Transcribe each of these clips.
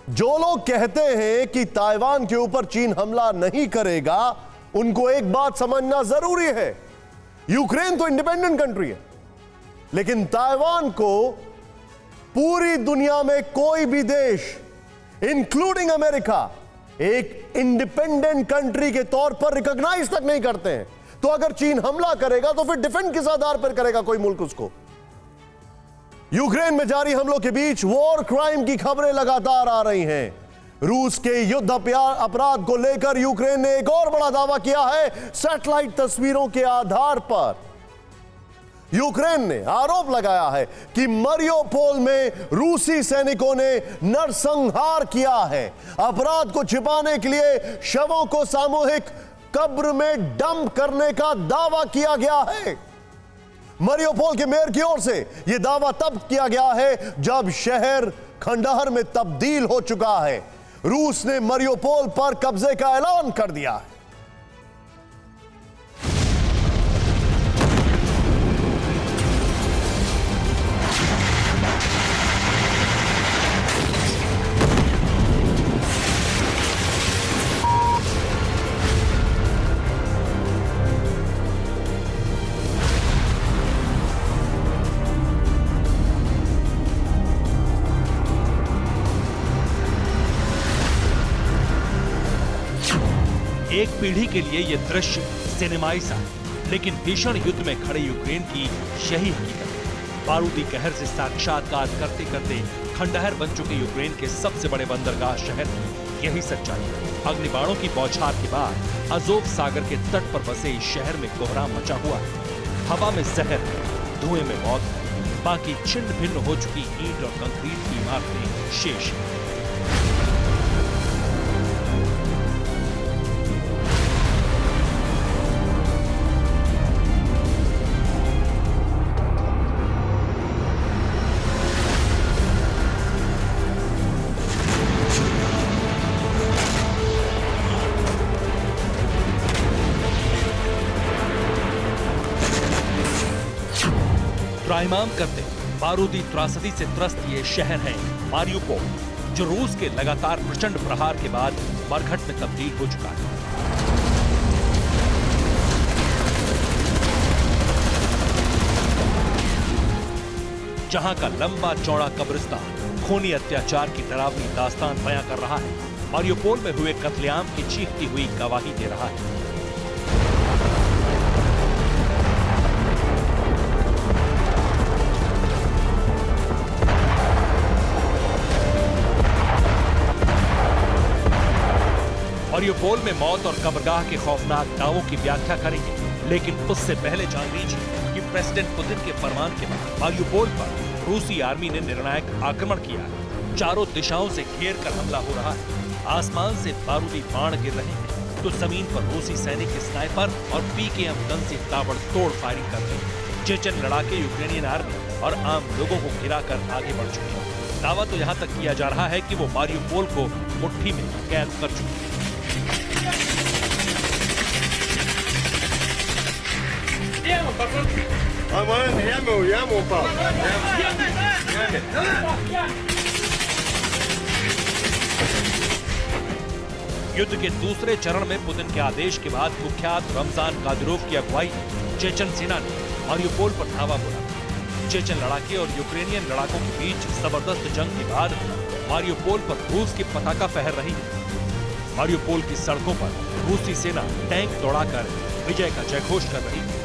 जो लोग कहते हैं कि ताइवान के ऊपर चीन हमला नहीं करेगा, उनको एक बात समझना जरूरी है। यूक्रेन तो इंडिपेंडेंट कंट्री है, लेकिन ताइवान को पूरी दुनिया में कोई भी देश, इंक्लूडिंग अमेरिका, एक इंडिपेंडेंट कंट्री के तौर पर रिकॉग्नाइज तक नहीं करते हैं। तो अगर चीन हमला करेगा तो फिर डिफेंड किस आधार पर करेगा कोई मुल्क उसको? यूक्रेन में जारी हमलों के बीच वॉर क्राइम की खबरें लगातार आ रही हैं। रूस के युद्ध अपराध को लेकर यूक्रेन ने एक और बड़ा दावा किया है। सैटेलाइट तस्वीरों के आधार पर यूक्रेन ने आरोप लगाया है कि मरियोपोल में रूसी सैनिकों ने नरसंहार किया है। अपराध को छिपाने के लिए शवों को सामूहिक कब्र में डंप करने का दावा किया गया है। मरियोपोल के मेयर की ओर से यह दावा तब किया गया है जब शहर खंडहर में तब्दील हो चुका है। रूस ने मरियोपोल पर कब्जे का ऐलान कर दिया है। एक पीढ़ी के लिए यह दृश्य सिनेमाई सा है, लेकिन भीषण युद्ध में खड़े यूक्रेन की यही हकीकत है। बारूदी कहर से साक्षात्कार करते करते खंडहर बन चुके यूक्रेन के सबसे बड़े बंदरगाह शहर की यही सच्चाई है। अग्निबाणों की बौछार के बाद अजोव सागर के तट पर बसे इस शहर में कोहराम मचा हुआ है। हवा में जहर है, धुएं में मौत है, बाकी छिन्न भिन्न हो चुकी ईंट और कंक्रीट की इमारतें शेष है। त्राहिमाम करते बारूदी त्रासदी से त्रस्त ये शहर है मारियोपोल, जो रूस के लगातार प्रचंड प्रहार के बाद मरघट में तब्दील हो चुका है। जहां का लंबा चौड़ा कब्रिस्तान खूनी अत्याचार की डरावनी दास्तान बयां कर रहा है, मारियोपोल में हुए कत्लेआम की चीखती हुई गवाही दे रहा है। मारियोपोल में मौत और कब्रगाह के खौफनाक दावों की व्याख्या करेंगे, लेकिन उससे पहले जान लीजिए कि प्रेसिडेंट पुतिन के फरमान के बाद मारियोपोल पर रूसी आर्मी ने निर्णायक आक्रमण किया है। चारों दिशाओं से घेर कर हमला हो रहा है। आसमान से बारूदी बाण गिर रहे हैं तो जमीन पर रूसी सैनिक स्नाइपर और पीकेएम गन से ताबड़तोड़ फायरिंग कर रहे हैं। चेचन लड़ाके यूक्रेनियन आर्मी और आम लोगों को गिराकर आगे बढ़ चुके हैं। दावा तो यहाँ तक किया जा रहा है कि वो मारियोपोल को मुट्ठी में कैद कर चुके हैं। युद्ध के दूसरे चरण में पुतिन के आदेश के बाद कुख्यात रमजान कादिरोव की अगुवाई चेचन सेना ने मारियोपोल पर धावा बोला। चेचन लड़ाके और यूक्रेनियन लड़ाकों के बीच जबरदस्त जंग के बाद मारियोपोल पर रूस की पताका फहर रही है। मारियोपोल की सड़कों पर रूसी सेना टैंक दौड़ाकर विजय का जयघोष कर रही है।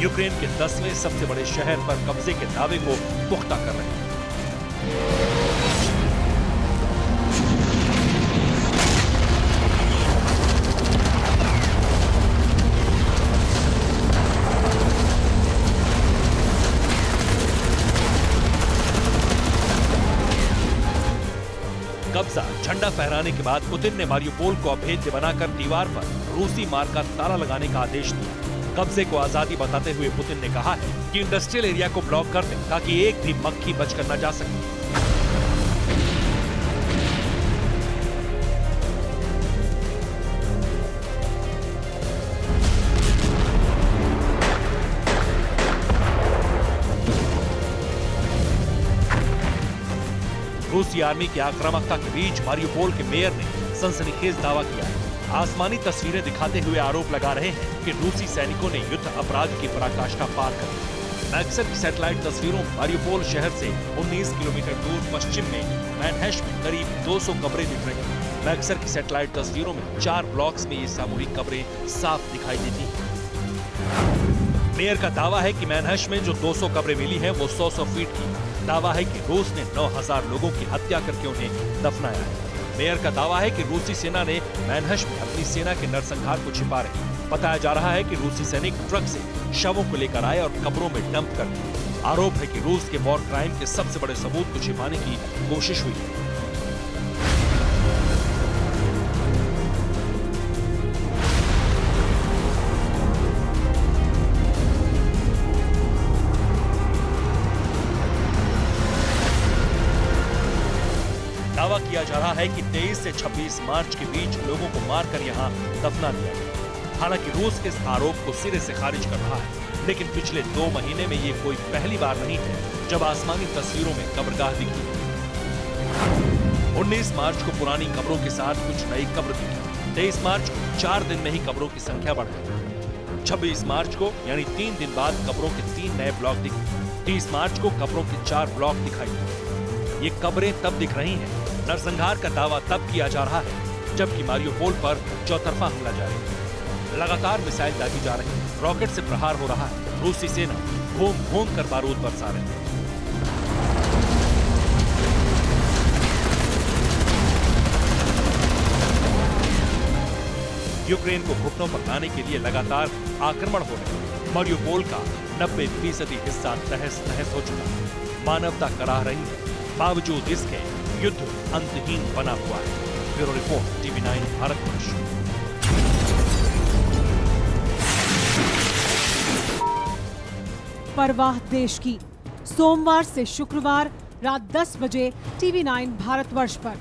यूक्रेन के 10वें सबसे बड़े शहर पर कब्जे के दावे को पुख्ता कर रहे हैं। कब्जा झंडा फहराने के बाद पुतिन ने मारियोपोल को अभेद्य बनाकर दीवार पर रूसी मार्ग का ताला लगाने का आदेश दिया। कब्जे को आजादी बताते हुए पुतिन ने कहा है कि इंडस्ट्रियल एरिया को ब्लॉक कर दें ताकि एक भी मक्खी बचकर न जा सके। रूसी आर्मी की आक्रामकता के बीच मारियोपोल के मेयर ने सनसनीखेज दावा किया है। आसमानी तस्वीरें दिखाते हुए आरोप लगा रहे हैं कि रूसी सैनिकों ने युद्ध अपराध की पराकाष्ठा पार कर दी। मैक्सर की सैटेलाइट तस्वीरों में मारियोपोल शहर से 19 किलोमीटर दूर पश्चिम में मैनहेश में करीब 200 कब्रें दिख रही हैं। मैक्सर की सैटेलाइट तस्वीरों में 4 ब्लॉक्स में ये सामूहिक कब्रें साफ दिखाई देती हैं। मेयर का दावा है कि मैनहेश में जो 200 कब्रें मिली हैं वो 100 फीट की। दावा है कि रूस ने 9000 लोगों की हत्या करके उन्हें दफनाया है। मेयर का दावा है कि रूसी सेना ने मैनहेश में अपनी सेना के नरसंहार को छिपा रही। बताया जा रहा है कि रूसी सैनिक ट्रक से शवों को लेकर आए और कब्रों में डंप कर दिए। आरोप है कि रूस के वॉर क्राइम के सबसे बड़े सबूत को छिपाने की कोशिश हुई है। दावा किया जा रहा है कि 23 से 26 मार्च के बीच लोगों को मारकर यहां दफना दिया गया। हालांकि रूस इस आरोप को सिरे से खारिज कर रहा है, लेकिन पिछले 2 महीने में ये कोई पहली बार नहीं है जब आसमानी तस्वीरों में कब्रगाह दिखी। 19 मार्च को पुरानी कब्रों के साथ कुछ नई कब्र दिखी। 23 मार्च को 4 दिन में ही कब्रों की संख्या बढ़ गई। 26 मार्च को यानी 3 दिन बाद कब्रों के 3 नए ब्लॉक दिखे। 30 मार्च को कब्रों के 4 ब्लॉक दिखाई दिए। ये कब्रें तब दिख रही हैं। नरसंहार का दावा तब किया जा रहा है जबकि मारियोपोल पर चौतरफा हमला जारी है। लगातार मिसाइल दागी जा रही है, रॉकेट से प्रहार हो रहा है। रूसी सेना घूम घूम कर बारूद बरसा रही है। यूक्रेन को घुटनों पर लाने के लिए लगातार आक्रमण हो रहे हैं। मारियोपोल का 90% हिस्सा तहस नहस हो चुका है। मानवता कराह रही है, बावजूद इसके युद्ध अंतहीन बना हुआ है। Bureau report, TV9 Bharatvarsh. परवाह देश की, सोमवार से शुक्रवार रात 10 बजे TV9 भारतवर्ष पर।